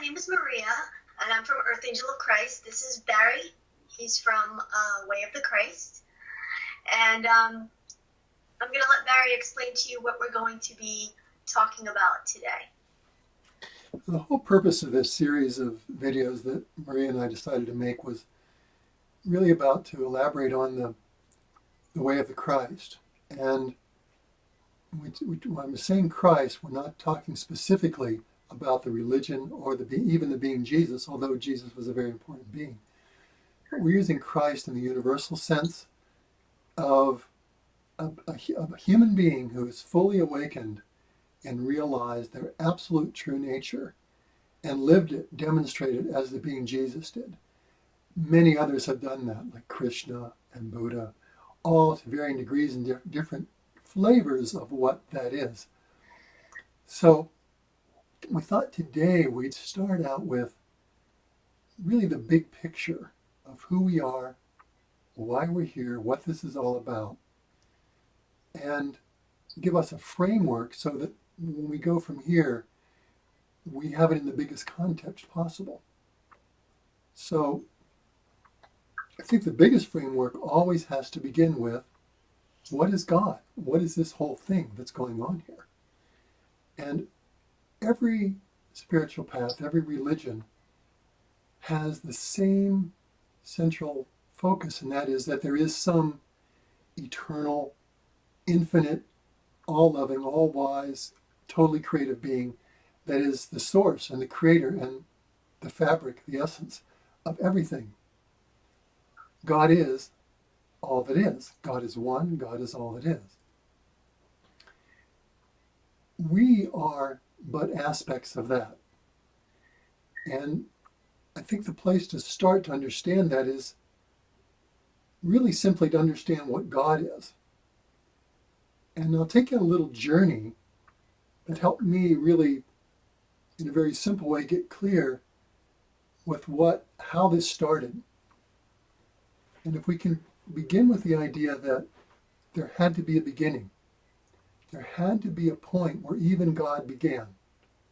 name is Maria, and I'm from Earth Angel of Christ. This is Barry. He's from Way of the Christ. And I'm going to let Barry explain to you what we're going to be talking about today. The whole purpose of this series of videos that Maria and I decided to make was really about to elaborate on the way of the Christ. And when I'm saying Christ, we're not talking specifically about the religion or even the being Jesus, although Jesus was a very important being. But we're using Christ in the universal sense of a human being who is fully awakened and realized their absolute true nature and lived it, demonstrated as the being Jesus did. Many others have done that, like Krishna and Buddha, all to varying degrees and different flavors of what that is. So we thought today we'd start out with really the big picture of who we are, why we're here, what this is all about, and give us a framework so that when we go from here, we have it in the biggest context possible. So I think the biggest framework always has to begin with, what is God? What is this whole thing that's going on here? And every spiritual path, every religion has the same central focus, and that is that there is some eternal, infinite, all-loving, all-wise, totally creative being that is the source and the creator and the fabric, the essence of everything. God is all that is. God is one. God is all that is. We are but aspects of that. And I think the place to start to understand that is really simply to understand what God is. And I'll take you on a little journey that helped me really, in a very simple way, get clear with how this started. And if we can begin with the idea that there had to be a beginning. There had to be a point where even God began,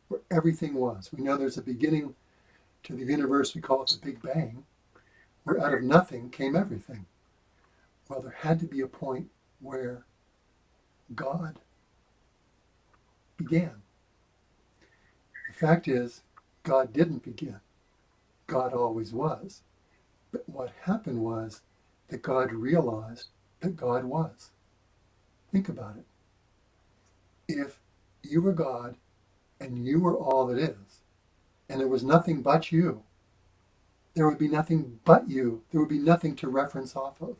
where everything was. We know there's a beginning to the universe, we call it the Big Bang, where out of nothing came everything. Well, there had to be a point where God began. The fact is, God didn't begin. God always was. But what happened was that God realized that God was. Think about it. If you were God and you were all that is, and there was nothing but you, there would be nothing but you. There would be nothing to reference off of.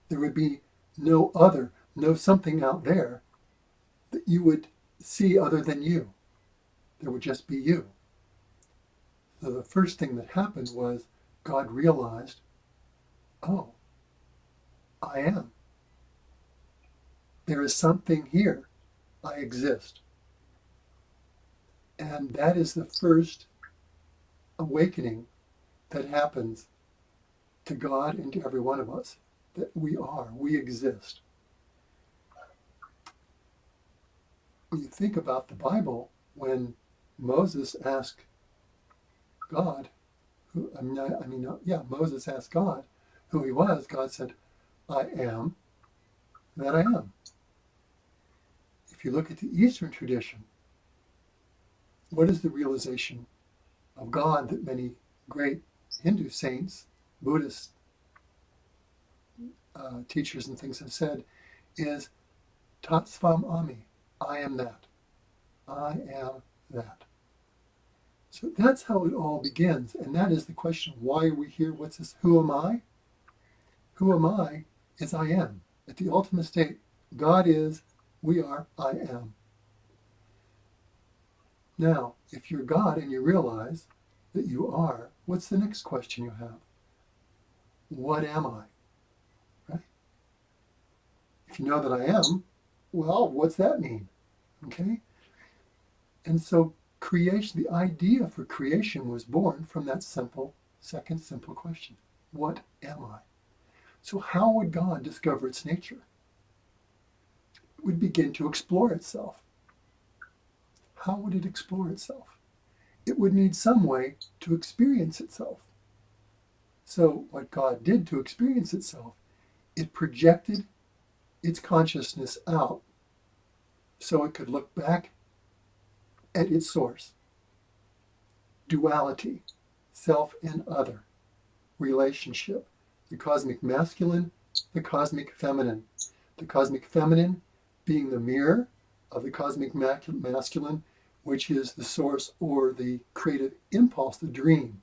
There would be no other, no something out there that you would see other than you. There would just be you. So the first thing that happened was God realized, oh, I am. There is something here. I exist. And that is the first awakening that happens to God and to every one of us, that we exist. When you think about the Bible, when Moses asked God, Moses asked God who he was, God said, I am that I am. If you look at the Eastern tradition, what is the realization of God that many great Hindu saints, Buddhist teachers and things have said is Tat Svam Ami, I am that. I am that. So that's how it all begins, and that is the question, why are we here? What's this? Who am I? Who am I is I am. At the ultimate state, God is, we are, I am. Now, if you're God and you realize that you are, what's the next question you have? What am I? Right? If you know that I am, well, what's that mean? Okay? And so creation, the idea for creation was born from that second simple question. What am I? So how would God discover its nature? It would begin to explore itself. How would it explore itself? it would need some way to experience itself. So what God did to experience itself, it projected its consciousness out so it could look back at its source. Duality, self and other, relationship, the cosmic masculine, the cosmic feminine. The cosmic feminine being the mirror of the cosmic masculine, which is the source or the creative impulse, the dream.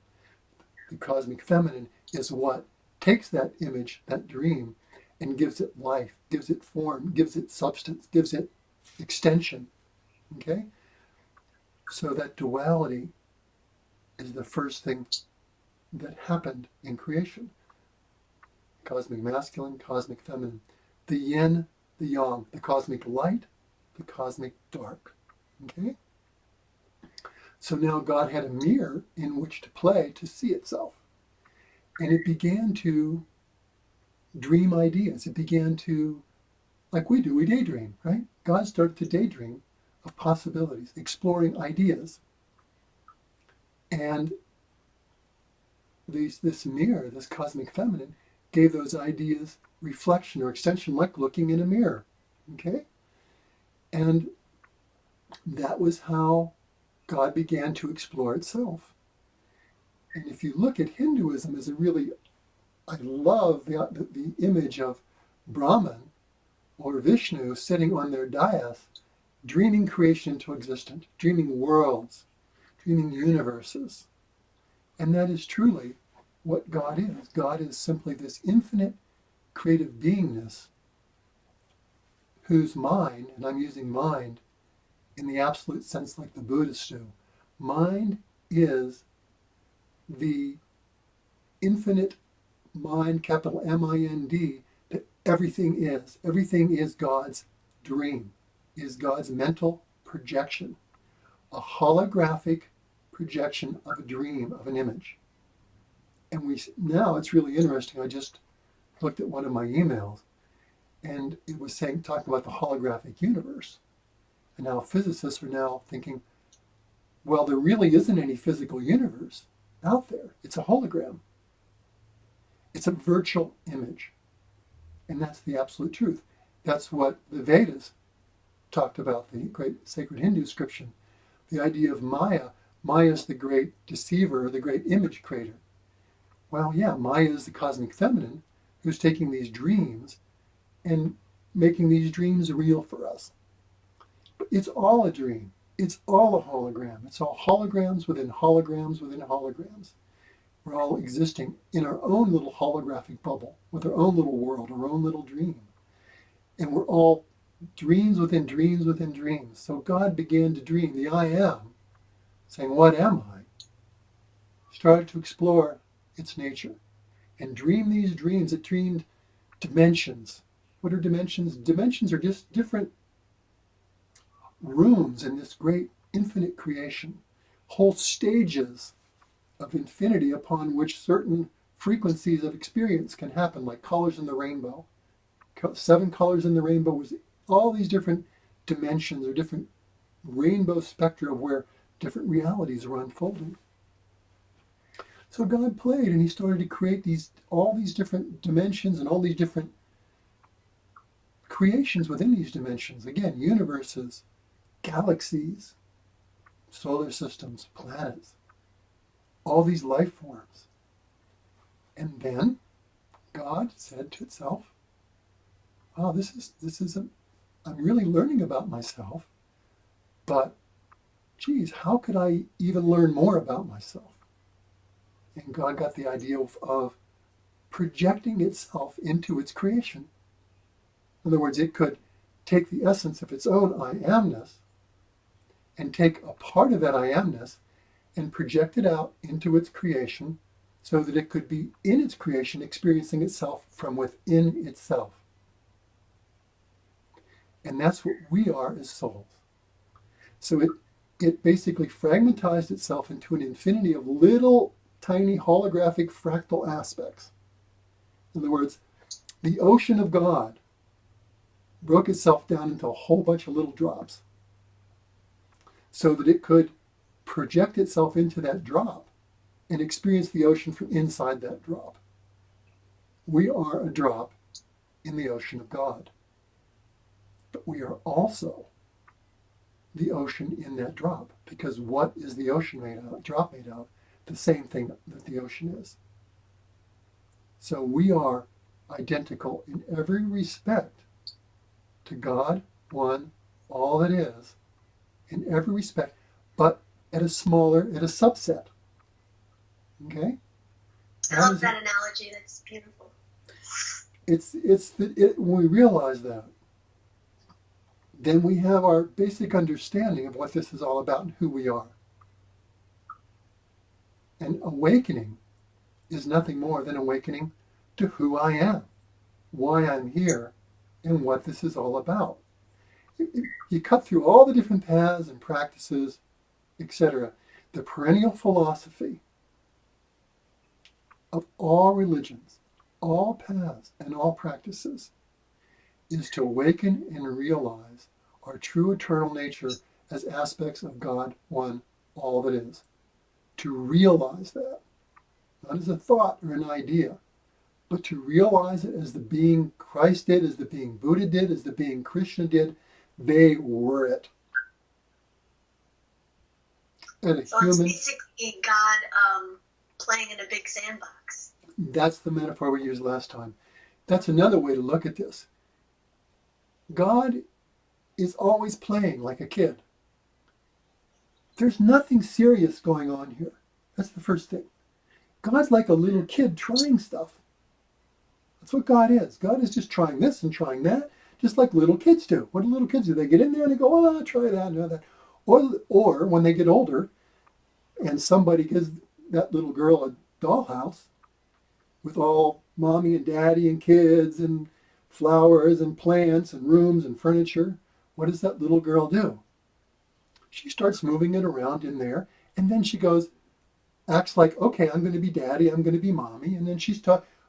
The cosmic feminine is what takes that image, that dream, and gives it life, gives it form, gives it substance, gives it extension. Okay? So that duality is the first thing that happened in creation. Cosmic masculine, cosmic feminine. The yin, the yang, the cosmic light, the cosmic dark. Okay? So now God had a mirror in which to play to see itself. And it began to dream ideas. It began to, like we do, we daydream, right? God started to daydream of possibilities, exploring ideas. And this mirror, this cosmic feminine, gave those ideas reflection or extension, like looking in a mirror. Okay? And that was how God began to explore itself. And if you look at Hinduism as a really, I love the image of Brahman or Vishnu sitting on their dais, dreaming creation into existence, dreaming worlds, dreaming universes. And that is truly what God is. God is simply this infinite creative beingness whose mind, and I'm using mind in the absolute sense like the Buddhists do, mind is the infinite mind, capital M-I-N-D, that everything is. Everything is God's dream, is God's mental projection, a holographic projection of a dream, of an image. And now it's really interesting. I just looked at one of my emails, and it was talking about the holographic universe. And now physicists are now thinking, well, there really isn't any physical universe out there. It's a hologram. It's a virtual image. And that's the absolute truth. That's what the Vedas talked about, the great sacred Hindu scripture. The idea of Maya. Maya is the great deceiver, the great image creator. Well, yeah, Maya is the cosmic feminine who's taking these dreams and making these dreams real for us. But it's all a dream. It's all a hologram. It's all holograms within holograms within holograms. We're all existing in our own little holographic bubble with our own little world, our own little dream. And we're all dreams within dreams within dreams. So God began to dream. The I am, saying, what am I? Started to explore its nature and dream these dreams. It dreamed dimensions. What are dimensions? Dimensions are just different rooms in this great infinite creation, whole stages of infinity upon which certain frequencies of experience can happen, like colors in the rainbow. 7 colors in the rainbow was all these different dimensions or different rainbow spectra of where different realities were unfolding. So God played, and he started to create all these different dimensions and all these different creations within these dimensions. Again, universes, galaxies, solar systems, planets, all these life forms. And then God said to itself, wow, I'm really learning about myself, but geez, how could I even learn more about myself? And God got the idea of projecting itself into its creation. In other words, it could take the essence of its own I amness and take a part of that I amness and project it out into its creation so that it could be in its creation experiencing itself from within itself. And that's what we are as souls. So it basically fragmentized itself into an infinity of little tiny holographic fractal aspects. In other words, the ocean of God broke itself down into a whole bunch of little drops so that it could project itself into that drop and experience the ocean from inside that drop. We are a drop in the ocean of God. But we are also the ocean in that drop. Because what is the ocean made of? Drop made of? The same thing that the ocean is. So we are identical in every respect to God, one, all that is, in every respect, but at a subset. Okay? I love that analogy. That's beautiful. When we realize that, then we have our basic understanding of what this is all about and who we are. And awakening is nothing more than awakening to who I am, why I'm here, and what this is all about. You cut through all the different paths and practices, etc. The perennial philosophy of all religions, all paths, and all practices is to awaken and realize our true eternal nature as aspects of God, one, all that is. To realize that, not as a thought or an idea, but to realize it as the being Christ did, as the being Buddha did, as the being Krishna did. They were it. And so it's basically God playing in a big sandbox. That's the metaphor we used last time. That's another way to look at this. God is always playing like a kid. There's nothing serious going on here. That's the first thing. God's like a little kid trying stuff. That's what God is. God is just trying this and trying that, just like little kids do. What do little kids do? They get in there and they go, oh, I'll try that and that. Or when they get older and somebody gives that little girl a dollhouse with all mommy and daddy and kids and flowers and plants and rooms and furniture, what does that little girl do? She starts moving it around in there, and then she acts like, okay, I'm going to be daddy, I'm going to be mommy, and then she's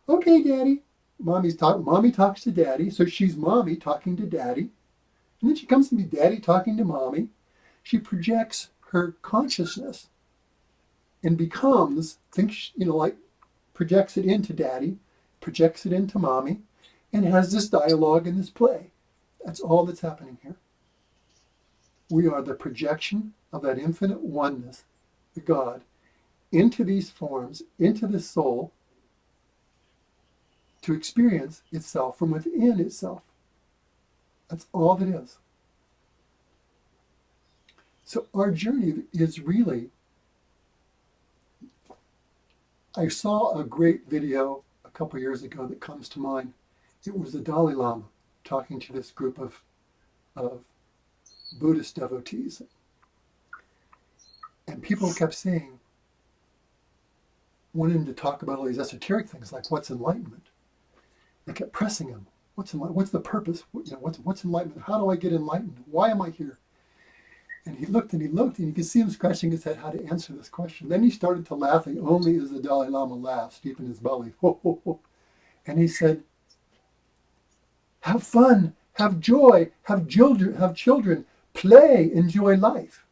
okay, daddy. Mommy talks to daddy, so she's mommy talking to daddy, and then she comes to be daddy talking to mommy. She projects her consciousness and becomes, projects it into daddy, projects it into mommy, and has this dialogue and this play. That's all that's happening here. We are the projection of that infinite oneness, the God, into these forms, into the soul, to experience itself from within itself. That's all that is. So our journey is really, I saw a great video a couple years ago that comes to mind. It was the Dalai Lama talking to this group of Buddhist devotees. And people kept saying, wanted him to talk about all these esoteric things like what's enlightenment. They kept pressing him. What's the purpose? What's enlightenment? How do I get enlightened? Why am I here? And he looked and you could see him scratching his head how to answer this question. Then he started to laughing only as the Dalai Lama laughed deep in his belly. And he said, have fun, have joy, have children, play, enjoy life.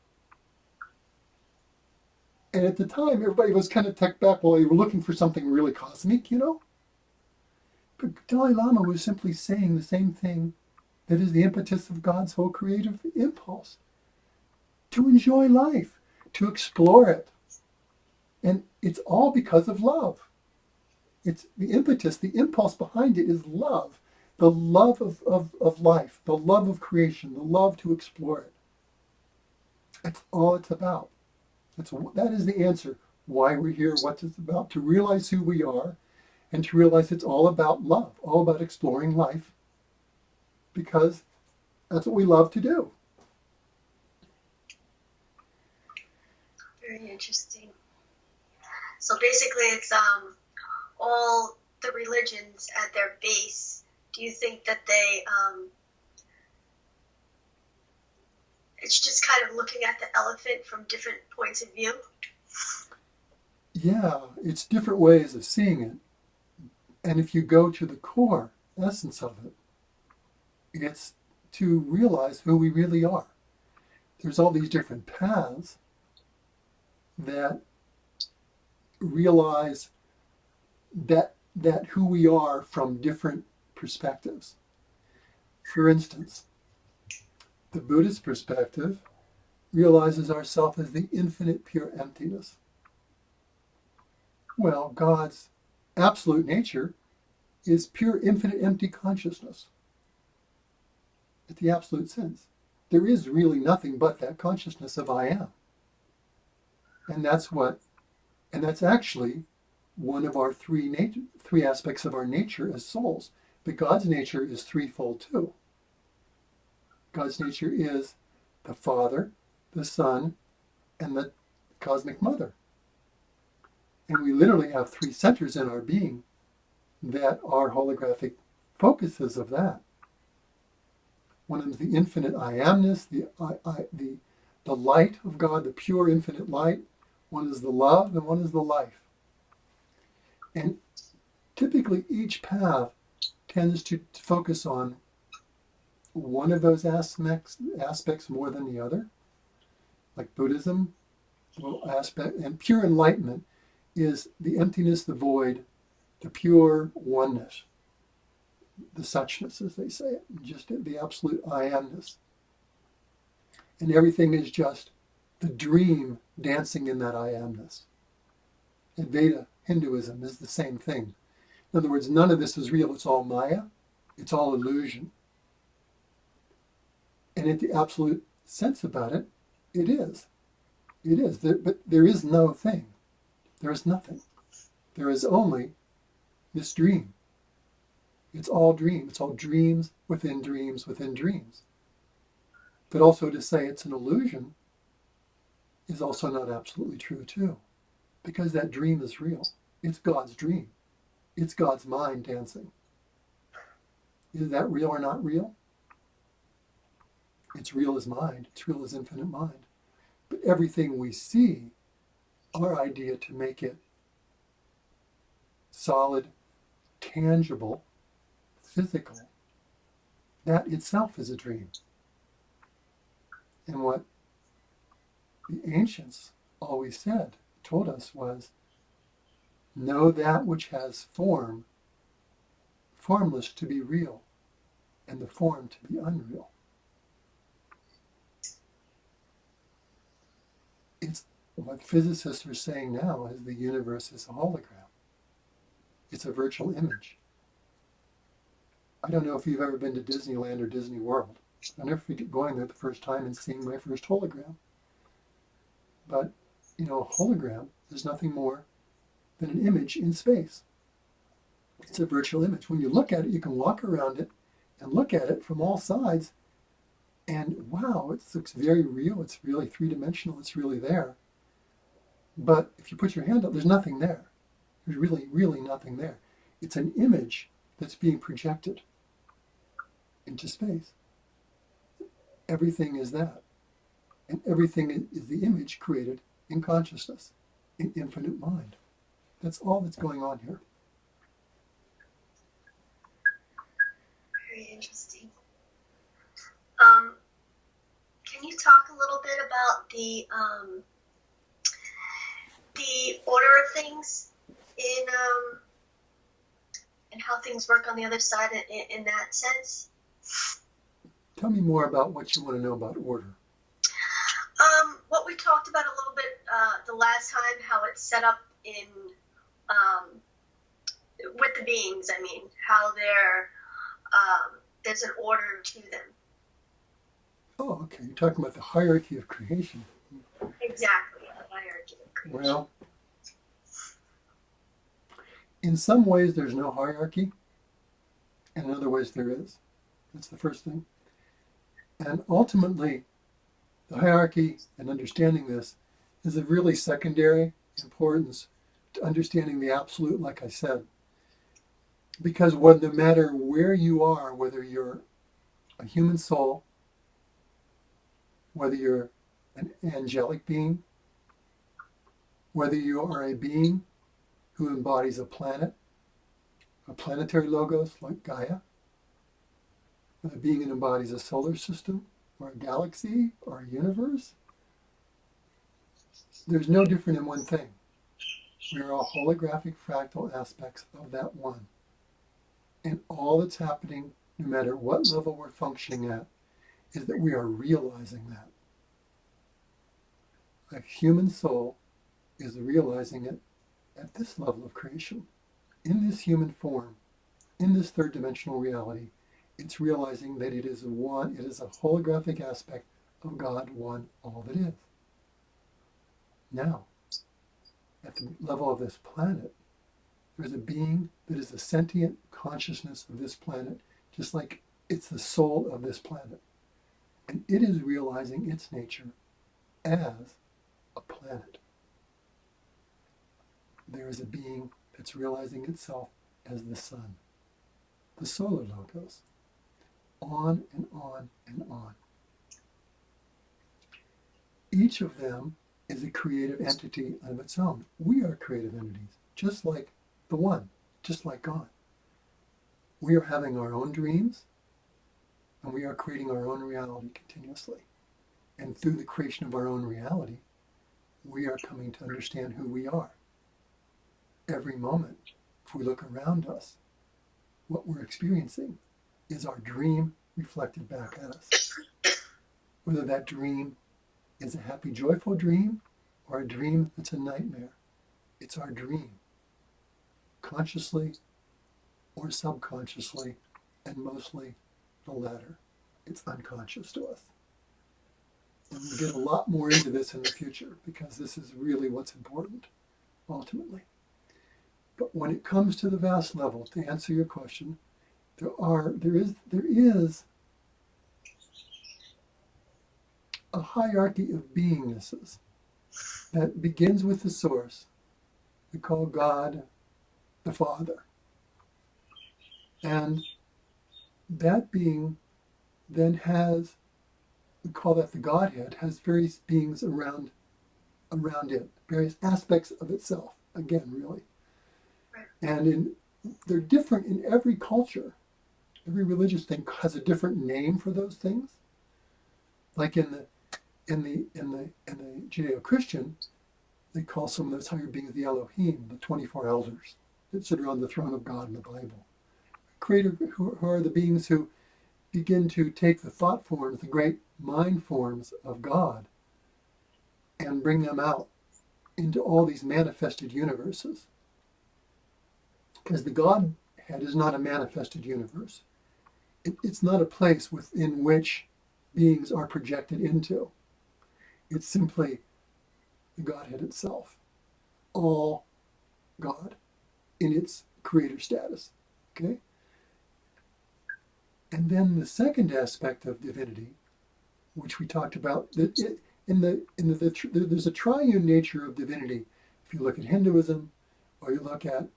And at the time, everybody was kind of tucked back while they were looking for something really cosmic, But Dalai Lama was simply saying the same thing that is the impetus of God's whole creative impulse. To enjoy life, to explore it. And it's all because of love. It's the impetus, the impulse behind it is love. The love of life, the love of creation, the love to explore it. That's all it's about. That is the answer. Why we're here, what it's about. To realize who we are, and to realize it's all about love, all about exploring life, because that's what we love to do. Very interesting. So basically it's all the religions at their base. Do you think that it's just kind of looking at the elephant from different points of view? Yeah, it's different ways of seeing it. And if you go to the core essence of it, it's to realize who we really are. There's all these different paths, that realize that who we are from different perspectives. For instance, the Buddhist perspective realizes ourself as the infinite pure emptiness. Well, God's absolute nature is pure infinite empty consciousness. At the absolute sense. There is really nothing but that consciousness of I am. And that's actually one of our three aspects of our nature as souls. But God's nature is threefold too. God's nature is the Father, the Son, and the Cosmic Mother. And we literally have three centers in our being that are holographic focuses of that. One is the infinite I amness, the light of God, the pure infinite light. One is the love, and one is the life. And typically each path tends to focus on one of those aspects more than the other. Like Buddhism, and pure enlightenment is the emptiness, the void, the pure oneness, the suchness, as they say it, just the absolute I amness. And everything is just the dream dancing in that I amness. Advaita Hinduism is the same thing. In other words, none of this is real. It's all Maya. It's all illusion. And at the absolute sense about it, it is. It is. But there is no thing. There is nothing. There is only this dream. It's all dream. It's all dreams within dreams within dreams. But also to say it's an illusion is also not absolutely true too. Because that dream is real. It's God's dream. It's God's mind dancing. Is that real or not real? It's real as mind. It's real as infinite mind. But everything we see, our idea to make it solid, tangible, physical, that itself is a dream. And what the ancients always told us was, know that which has form, formless to be real, and the form to be unreal. It's what physicists are saying now is the universe is a hologram. It's a virtual image. I don't know if you've ever been to Disneyland or Disney World. I'll never forget going there the first time and seeing my first hologram. But, a hologram is nothing more than an image in space. It's a virtual image. When you look at it, you can walk around it and look at it from all sides. And wow, it looks very real. It's really three-dimensional. It's really there. But if you put your hand up, there's nothing there. There's really, really nothing there. It's an image that's being projected into space. Everything is that. And everything is the image created in consciousness, in infinite mind. That's all that's going on here. Very interesting. Can you talk a little bit about the order of things and how things work on the other side in that sense? Tell me more about what you want to know about order. What we talked about a little bit the last time, how it's set up in with the beings. I mean, how there's an order to them. Oh, okay. You're talking about the hierarchy of creation. Exactly, the hierarchy of creation. Well, in some ways there's no hierarchy, and in other ways there is. That's the first thing. And ultimately, the hierarchy and understanding this is of really secondary importance to understanding the absolute, like I said. Because no matter where you are, whether you're a human soul, whether you're an angelic being, whether you are a being who embodies a planet, a planetary logos like Gaia, a being that embodies a solar system, or a galaxy, or a universe, there's no different in one thing. We are all holographic fractal aspects of that one. And all that's happening, no matter what level we're functioning at, is that we are realizing that. A human soul is realizing it at this level of creation, in this human form, in this third dimensional reality. It's realizing that it is one, it is a holographic aspect of God, one, all that is. Now, at the level of this planet, there's a being that is a sentient consciousness of this planet, just like it's the soul of this planet. And it is realizing its nature as a planet. There is a being that's realizing itself as the sun, the solar logos, on and on and on. Each of them is a creative entity of its own. We are creative entities, just like the one, just like God. We are having our own dreams, and we are creating our own reality continuously. And through the creation of our own reality, we are coming to understand who we are. Every moment, if we look around us, what we're experiencing is our dream reflected back at us. Whether that dream is a happy, joyful dream or a dream that's a nightmare, it's our dream, consciously or subconsciously, and mostly the latter. It's unconscious to us. And we'll get a lot more into this in the future because this is really what's important, ultimately. But when it comes to the vast level, to answer your question, there is a hierarchy of beingnesses that begins with the source. We call God the Father. And that being then has, we call that the Godhead, has various beings around it, various aspects of itself, again, really. And they're different in every culture. Every religious thing has a different name for those things. Like in the Judeo-Christian, they call some of those higher beings the Elohim, the 24 elders that sit around the throne of God in the Bible. Creator, who are the beings who begin to take the thought forms, the great mind forms of God, and bring them out into all these manifested universes. Because the Godhead is not a manifested universe. It's not a place within which beings are projected into. It's simply the Godhead itself. All God in its creator status. Okay? And then the second aspect of divinity, which we talked about, there's a triune nature of divinity. If you look at Hinduism, or you look at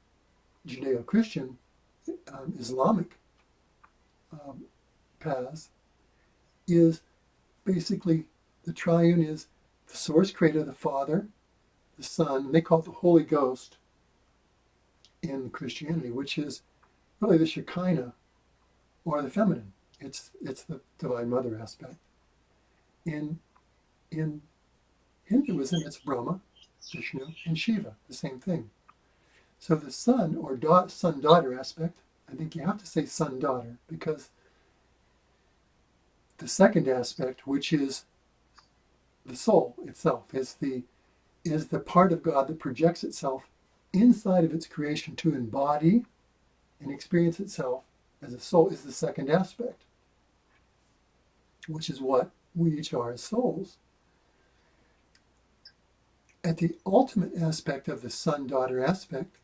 Judeo-Christian, Islamic paths, is basically the triune is the source creator, the Father, the Son, and they call it the Holy Ghost in Christianity, which is really the Shekinah, or the feminine. It's the Divine Mother aspect. In Hinduism, it's Brahma, Vishnu, and Shiva, the same thing. So the son or son-daughter aspect, I think you have to say son-daughter, because the second aspect, which is the soul itself, is the part of God that projects itself inside of its creation to embody and experience itself as a soul, is the second aspect, which is what we each are as souls. At the ultimate aspect of the son-daughter aspect,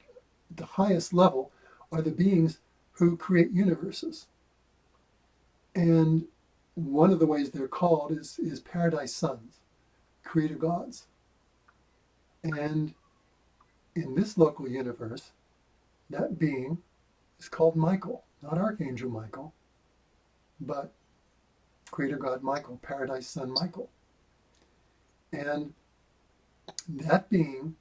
the highest level, are the beings who create universes. And one of the ways they're called is paradise sons, creator gods. And in this local universe, that being is called Michael, not Archangel Michael, but creator god Michael, paradise son Michael. And that being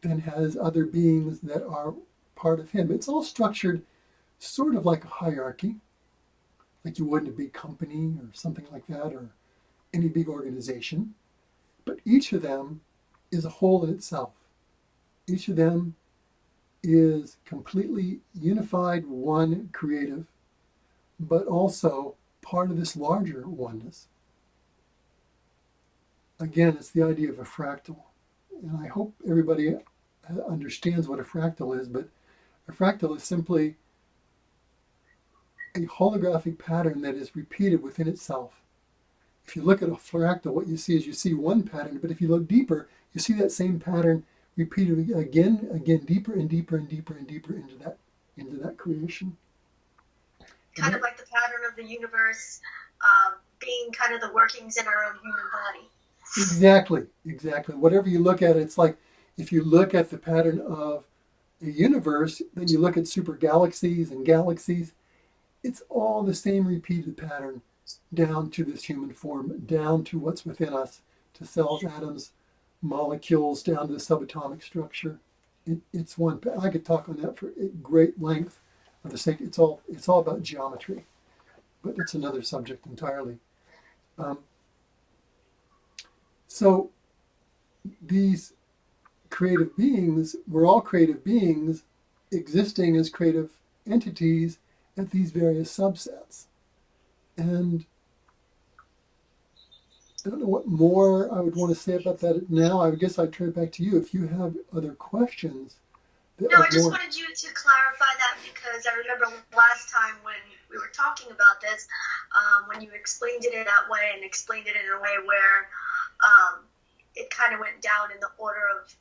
then has other beings that are part of him. It's all structured sort of like a hierarchy, like you would in a big company or something like that, or any big organization. But each of them is a whole in itself. Each of them is completely unified, one, creative, but also part of this larger oneness. Again, it's the idea of a fractal. And I hope everybody understands what a fractal is, but a fractal is simply a holographic pattern that is repeated within itself. If you look at a fractal, what you see is you see one pattern, but if you look deeper, you see that same pattern repeated again, deeper and deeper and deeper and deeper into that creation. Kind of like the pattern of the universe being kind of the workings in our own human body. Exactly. Whatever you look at, it's like if you look at the pattern of a universe, then you look at super galaxies and galaxies, it's all the same repeated pattern down to this human form, down to what's within us, to cells, atoms, molecules, down to the subatomic structure. It's one. I could talk on that for great length. For the sake, it's all about geometry, but it's another subject entirely. So these creative beings, we're all creative beings existing as creative entities at these various subsets. And I don't know what more I would want to say about that now. I guess I'd turn it back to you if you have other questions. No, I just wanted you to clarify that because I remember last time when we were talking about this, when you explained it in that way and explained it in a way where it kind of went down in the order of,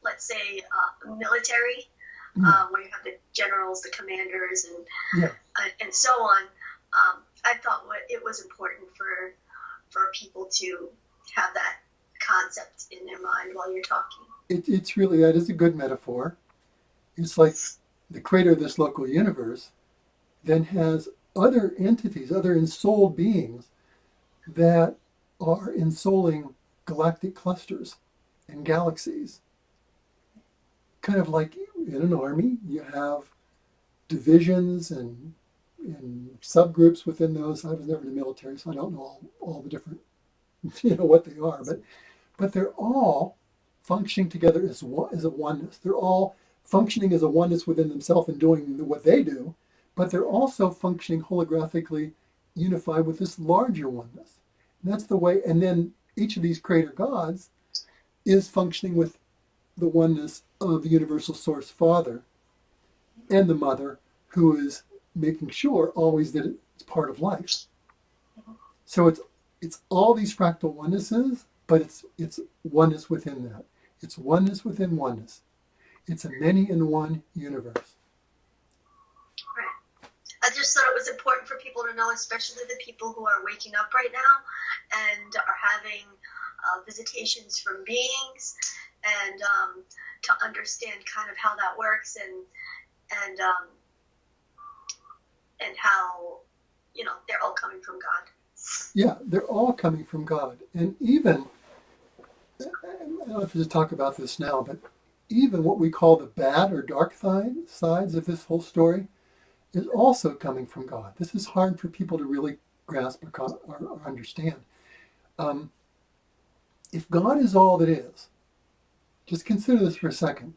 let's say, military, where you have the generals, the commanders, and so on. I thought it was important for people to have that concept in their mind while you're talking. It's really, that is a good metaphor. It's like the creator of this local universe then has other entities, other ensouled beings that are ensouling galactic clusters and galaxies. Kind of like in an army, you have divisions and subgroups within those. I was never in the military, so I don't know all the different, what they are, but they're all functioning together as a oneness. They're all functioning as a oneness within themselves and doing what they do, but they're also functioning holographically unified with this larger oneness. And that's the way, and then each of these creator gods is functioning with the oneness of the universal source father and the mother, who is making sure always that it's part of life. So it's all these fractal onenesses, but it's oneness within that. It's oneness within oneness. It's a many-in-one universe. Right. I just thought it was important for people to know, especially the people who are waking up right now and are having visitations from beings, and to understand kind of how that works and how, they're all coming from God. Yeah, they're all coming from God. And even, I don't know if we should talk about this now, but even what we call the bad or dark sides of this whole story is also coming from God. This is hard for people to really grasp or understand. If God is all that is, just consider this for a second.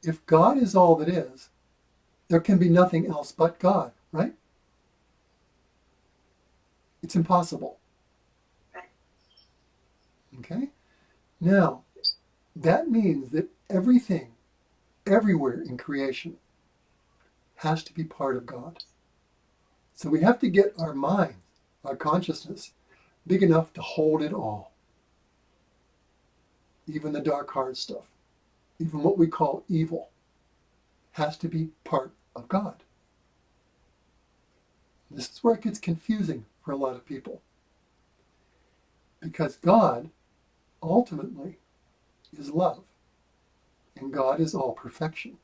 If God is all that is, there can be nothing else but God, right? It's impossible. Right. Okay? Now, that means that everything, everywhere in creation, has to be part of God. So we have to get our mind, our consciousness, big enough to hold it all. Even the dark, hard stuff, even what we call evil, has to be part of God. This is where it gets confusing for a lot of people. Because God, ultimately, is love. And God is all perfection.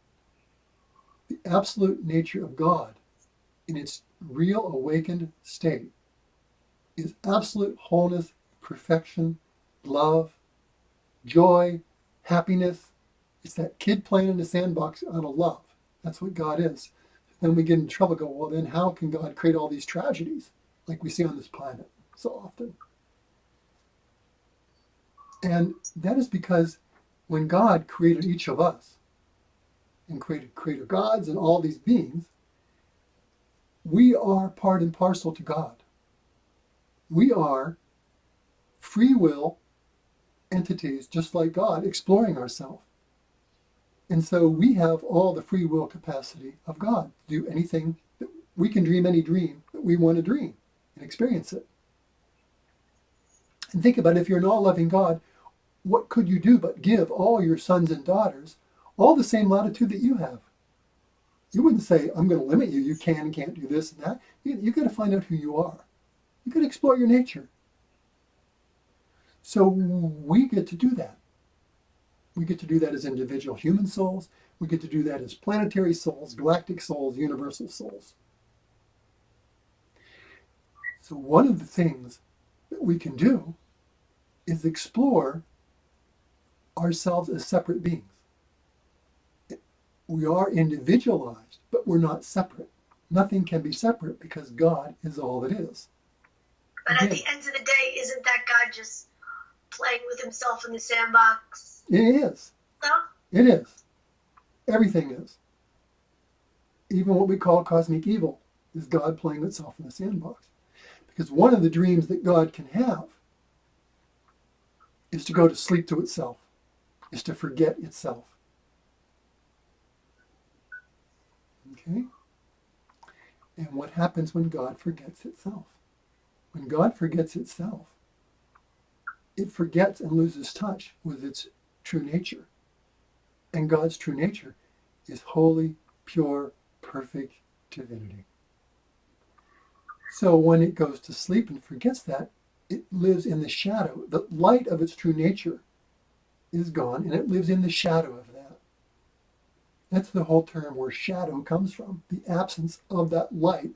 The absolute nature of God, in its real awakened state, is absolute wholeness, perfection, love, joy, happiness. It's that kid playing in the sandbox out of love. That's what God is. Then we get in trouble, go, well, then how can God create all these tragedies like we see on this planet so often? And that is because when God created each of us and created creator gods and all these beings, we are part and parcel to God. We are free will entities just like God, exploring ourselves. And so we have all the free will capacity of God to do anything. That we can dream any dream that we want to dream and experience it. And think about it, if you're an all-loving God, what could you do but give all your sons and daughters all the same latitude that you have? You wouldn't say, I'm going to limit you. You can and can't do this and that. You've got to find out who you are. You've got to explore your nature. So we get to do that. We get to do that as individual human souls. We get to do that as planetary souls, galactic souls, universal souls. So one of the things that we can do is explore ourselves as separate beings. We are individualized, but we're not separate. Nothing can be separate because God is all that is. But at the end of the day, isn't that God just playing with himself in the sandbox? It is. No? It is. Everything is. Even what we call cosmic evil is God playing itself in the sandbox. Because one of the dreams that God can have is to go to sleep to itself, is to forget itself. Okay? And what happens when God forgets itself? When God forgets itself, it forgets and loses touch with its true nature. And God's true nature is holy, pure, perfect divinity. So when it goes to sleep and forgets that, it lives in the shadow. The light of its true nature is gone, and it lives in the shadow of that. That's the whole term where shadow comes from, the absence of that light,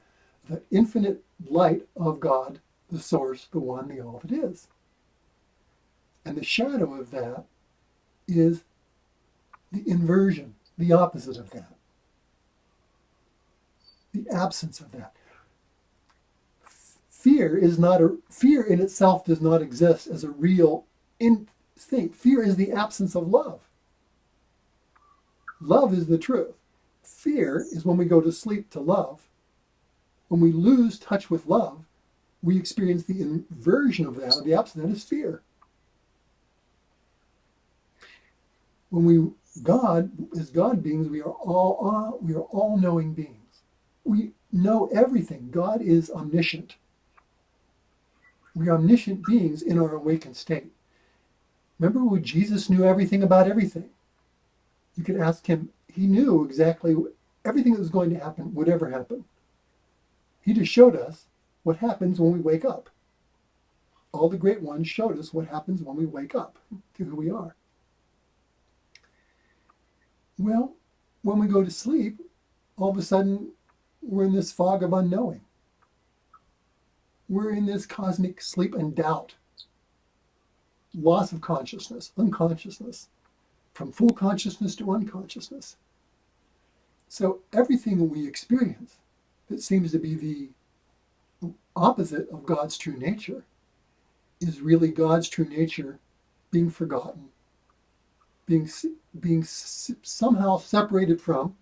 the infinite light of God, the source, the one, the all that is. And the shadow of that is the inversion, the opposite of that. The absence of that. Fear in itself does not exist as a real thing. Fear is the absence of love. Love is the truth. Fear is when we go to sleep to love. When we lose touch with love, we experience the inversion of that, or the opposite of that is fear. When as God beings, we are all knowing beings. We know everything. God is omniscient. We are omniscient beings in our awakened state. Remember when Jesus knew everything about everything? You could ask him, he knew exactly everything that was going to happen would ever happen. He just showed us what happens when we wake up. All the great ones showed us what happens when we wake up to who we are. Well, when we go to sleep, all of a sudden we're in this fog of unknowing. We're in this cosmic sleep and doubt. Loss of consciousness, unconsciousness, from full consciousness to unconsciousness. So everything that we experience that seems to be the opposite of God's true nature is really God's true nature being forgotten, being somehow separated from,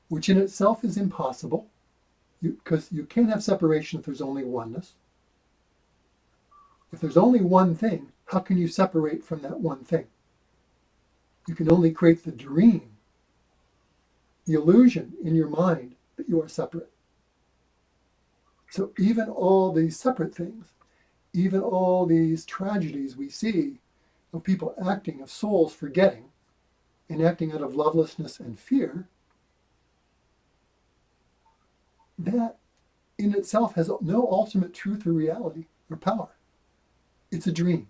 which in itself is impossible, because you can't have separation if there's only oneness. If there's only one thing, how can you separate from that one thing? You can only create the dream, the illusion in your mind that you are separate. So even all these separate things, even all these tragedies we see of people acting, of souls forgetting, and acting out of lovelessness and fear, that in itself has no ultimate truth or reality or power. It's a dream.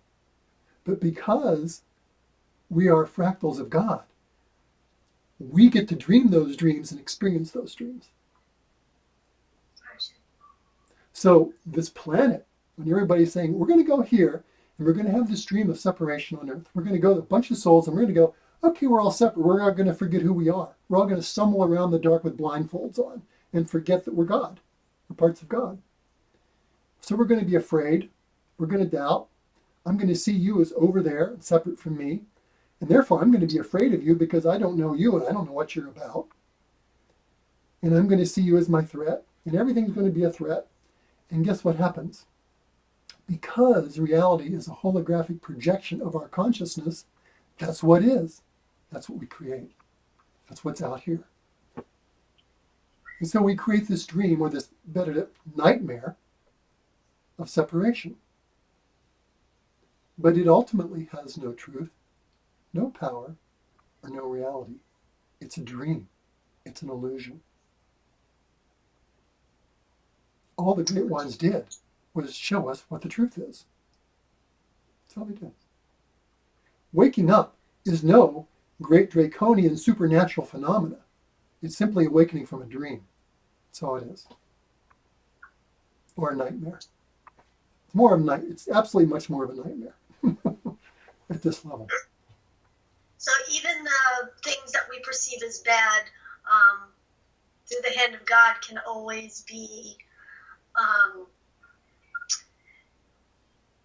But because we are fractals of God, we get to dream those dreams and experience those dreams. So this planet, when everybody's saying, we're going to go here, and we're going to have this dream of separation on Earth. We're going to go to a bunch of souls, and we're going to go, okay, we're all separate. We're all going to forget who we are. We're all going to stumble around the dark with blindfolds on and forget that we're God. We're parts of God. So we're going to be afraid. We're going to doubt. I'm going to see you as over there, separate from me. And therefore, I'm going to be afraid of you because I don't know you and I don't know what you're about. And I'm going to see you as my threat. And everything's going to be a threat. And guess what happens? Because reality is a holographic projection of our consciousness, that's what is. That's what we create. That's what's out here. And so we create this dream or this better nightmare of separation. But it ultimately has no truth, no power, or no reality. It's a dream. It's an illusion. All the great ones did was show us what the truth is. That's all they did. Waking up is no great draconian supernatural phenomena. It's simply awakening from a dream. That's all it is. Or a nightmare. It's more of a night. It's absolutely much more of a nightmare at this level. So even the things that we perceive as bad, through the hand of God, can always be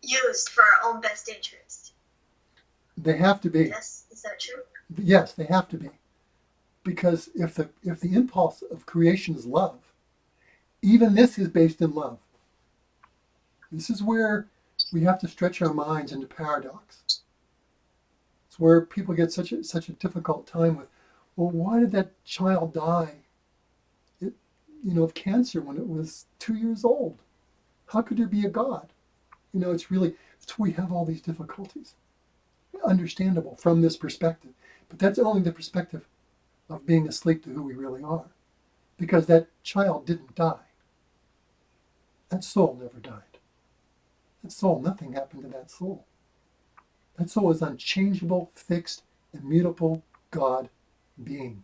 used for our own best interest. They have to be. Yes, is that true? Yes, they have to be. Because if the impulse of creation is love, even this is based in love. This is where we have to stretch our minds into paradox. It's where people get such a difficult time with, well, why did that child die, of cancer when it was 2 years old? How could there be a God? It's where we have all these difficulties. Understandable from this perspective. But that's only the perspective of being asleep to who we really are. Because that child didn't die. That soul never died. That soul, nothing happened to that soul. That soul is unchangeable, fixed, immutable God being.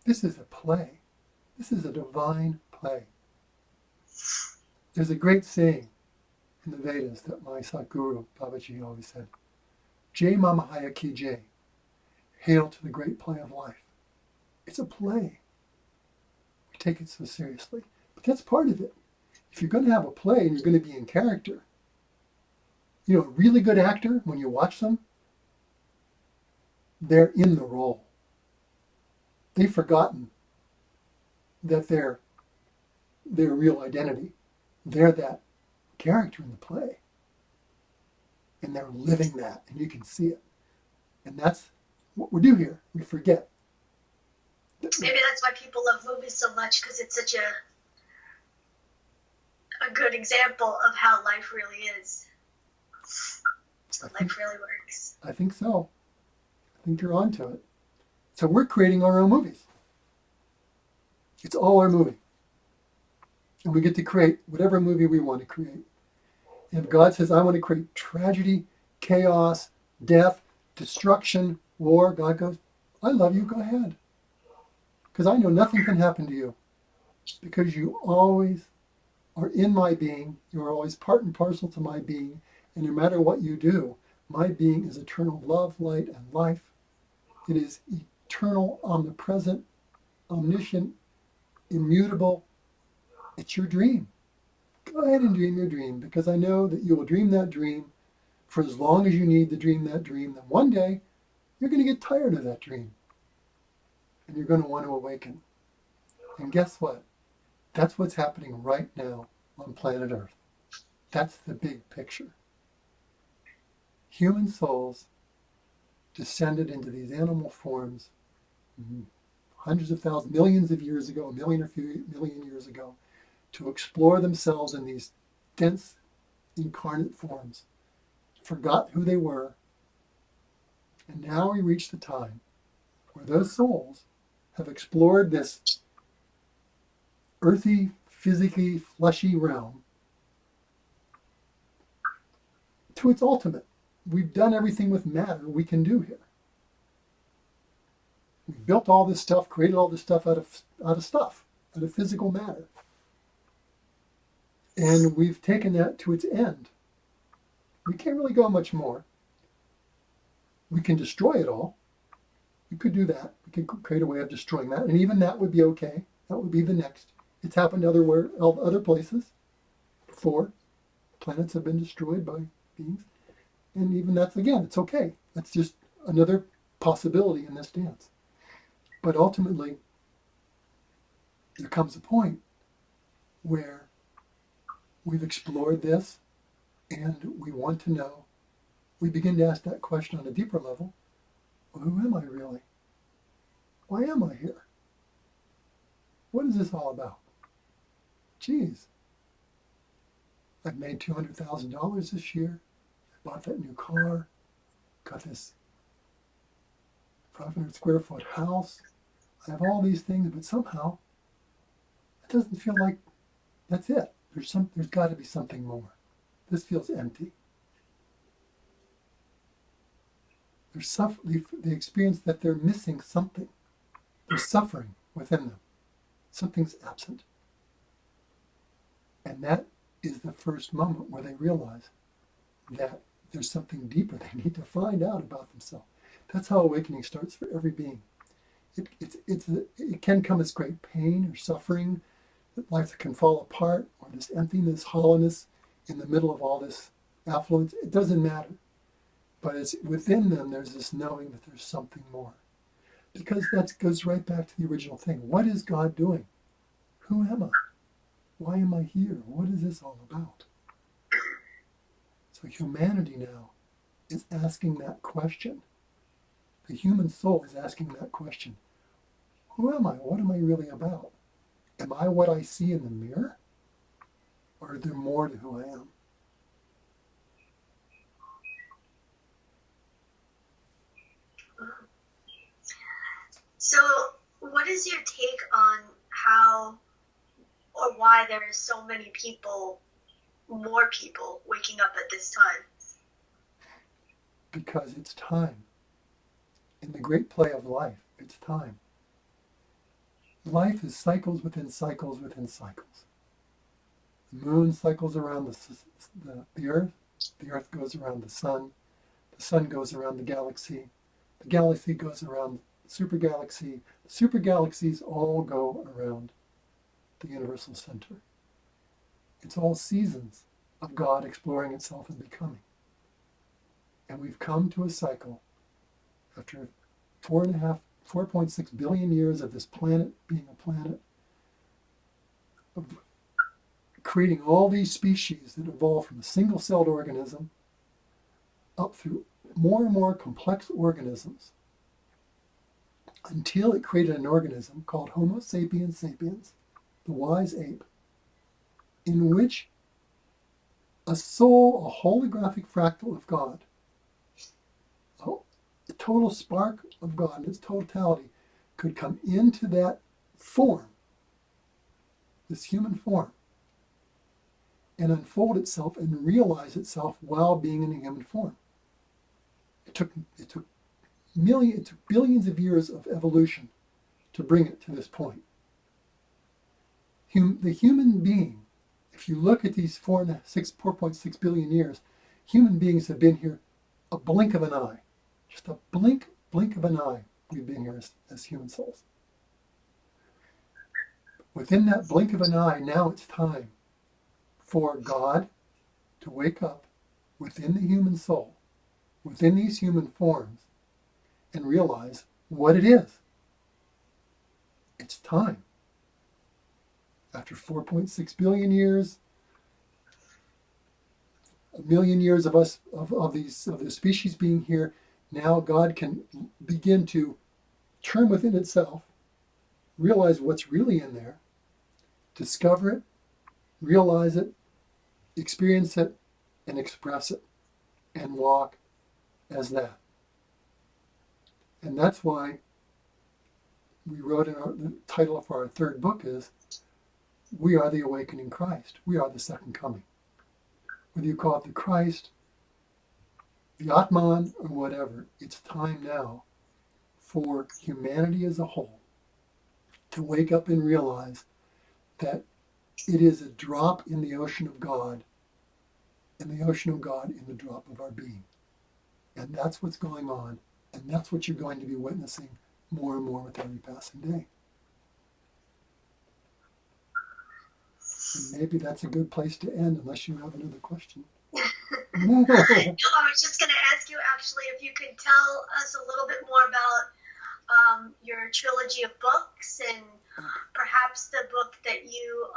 This is a play. This is a divine play. There's a great saying in the Vedas that my Satguru Babaji always said, Jai Mamahaya Ki Jai, hail to the great play of life. It's a play. We take it so seriously. But that's part of it. If you're going to have a play and you're going to be in character, a really good actor, when you watch them, they're in the role. They've forgotten that they're their real identity. They're that character in the play. And they're living that, and you can see it. And that's what we do here. We forget. Maybe that's why people love movies so much, because it's such a good example of how life really is. How life really works. I think so. I think you're onto it. So we're creating our own movies. It's all our movie. And we get to create whatever movie we want to create. And if God says, I want to create tragedy, chaos, death, destruction, war, God goes, I love you, go ahead. Because I know nothing can happen to you. Because you always are in my being. You are always part and parcel to my being. And no matter what you do, my being is eternal love, light, and life. It is eternal, omnipresent, omniscient, immutable. It's your dream. Go ahead and dream your dream, because I know that you will dream that dream for as long as you need to dream that dream. Then one day, you're going to get tired of that dream. And you're going to want to awaken. And guess what? That's what's happening right now on planet Earth. That's the big picture. Human souls descended into these animal forms hundreds of thousands, millions of years ago, a million or few million years ago, to explore themselves in these dense incarnate forms, forgot who they were, and now we reach the time where those souls have explored this earthy, physically fleshy realm to its ultimate. We've done everything with matter we can do here. We've built all this stuff, created all this stuff out of physical matter. And we've taken that to its end. We can't really go much more. We can destroy it all. We could do that. We could create a way of destroying that. And even that would be okay. That would be the next. It's happened other places before. Planets have been destroyed by beings. And even that's, again, it's okay. That's just another possibility in this dance. But ultimately, there comes a point where we've explored this and we want to know. We begin to ask that question on a deeper level. Well, who am I really? Why am I here? What is this all about? Geez, I've made $200,000 this year. I bought that new car. Got this 500 square foot house. I have all these things, but somehow it doesn't feel like that's it. There's got to be something more. This feels empty. They experience that they're missing something. There's suffering within them. Something's absent. And that is the first moment where they realize that there's something deeper they need to find out about themselves. That's how awakening starts for every being. It can come as great pain or suffering, that life can fall apart, or this emptiness, hollowness in the middle of all this affluence. It doesn't matter. But it's within them, there's this knowing that there's something more. Because that goes right back to the original thing. What is God doing? Who am I? Why am I here? What is this all about? So humanity now is asking that question. The human soul is asking that question. Who am I? What am I really about? Am I what I see in the mirror? Or is there more to who I am? So, what is your take on how or why there are so many people, more people, waking up at this time? Because it's time. In the great play of life, it's time. Life is cycles within cycles within cycles. The moon cycles around the earth goes around the sun goes around the galaxy goes around the supergalaxy, the supergalaxies all go around the universal center. It's all seasons of God exploring itself and becoming. And we've come to a cycle after 4.6 billion years of this planet being a planet, of creating all these species that evolve from a single-celled organism up through more and more complex organisms until it created an organism called Homo sapiens sapiens, the wise ape, in which a soul, a holographic fractal of God, the total spark of God in its totality, could come into that form, this human form, and unfold itself and realize itself while being in a human form. It took billions of years of evolution to bring it to this point. The human being, if you look at these 4.6 billion years, human beings have been here a blink of an eye. Just a blink of an eye, we've been here as human souls. Within that blink of an eye, now it's time for God to wake up within the human soul, within these human forms, and realize what it is. It's time. After 4.6 billion years, a million years of us, of the species being here, now God can begin to turn within itself, realize what's really in there, discover it, realize it, experience it, and express it, and walk as that. And that's why we wrote the title for our third book is, We Are the Awakening Christ. We are the second coming. Whether you call it the Christ, the Atman, or whatever, it's time now for humanity as a whole to wake up and realize that it is a drop in the ocean of God, and the ocean of God in the drop of our being. And that's what's going on, and that's what you're going to be witnessing more and more with every passing day. And maybe that's a good place to end, unless you have another question. No. No, I was just going to ask you actually if you could tell us a little bit more about your trilogy of books and perhaps the book that you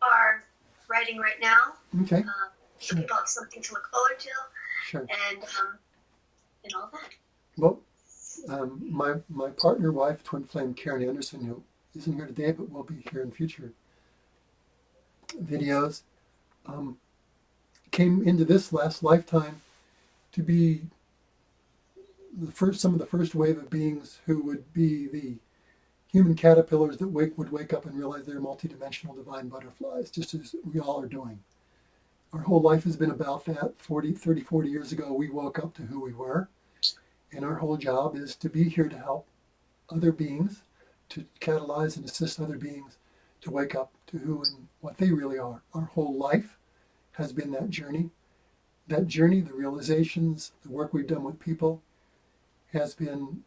are writing right now. Okay. So Sure. people have something to look forward to Sure. and all that. Well, my partner, wife, twin flame Karen Anderson, who isn't here today but will be here in future videos, came into this last lifetime to be some of the first wave of beings who would be the human caterpillars that would wake up and realize they're multidimensional divine butterflies, just as we all are doing. Our whole life has been about that. 40 years ago, we woke up to who we were. And our whole job is to be here to help other beings, to catalyze and assist other beings to wake up to who and what they really are. Our whole life has been that journey. That journey, the realizations, the work we've done with people, has been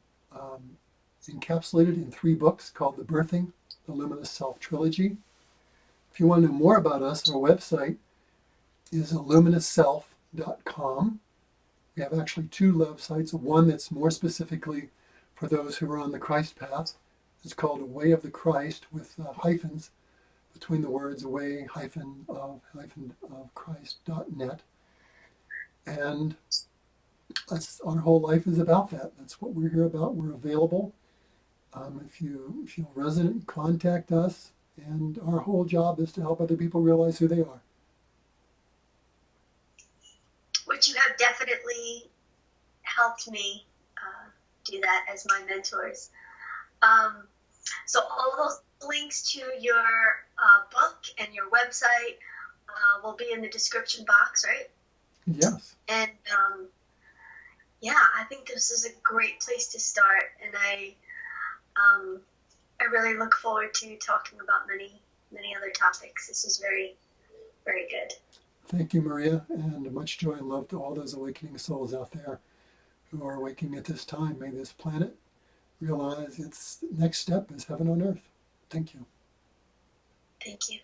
encapsulated in 3 books called The Birthing, The Luminous Self Trilogy. If you want to know more about us, our website is illuminousself.com. We have actually 2 websites, one that's more specifically for those who are on the Christ path. It's called A Way of the Christ with hyphens between the words away-of-Christ.net. And our whole life is about that. That's what we're here about. We're available. If you feel resonant, contact us. And our whole job is to help other people realize who they are. Which you have definitely helped me do that as my mentors. So all those links to your book and your website will be in the description box, right? Yes. And yeah, I think this is a great place to start, and I really look forward to talking about many other topics. This is very, very good. Thank you, Maria, and much joy and love to all those awakening souls out there who are awakening at this time. May this planet realize its next step is heaven on earth. Thank you. Thank you.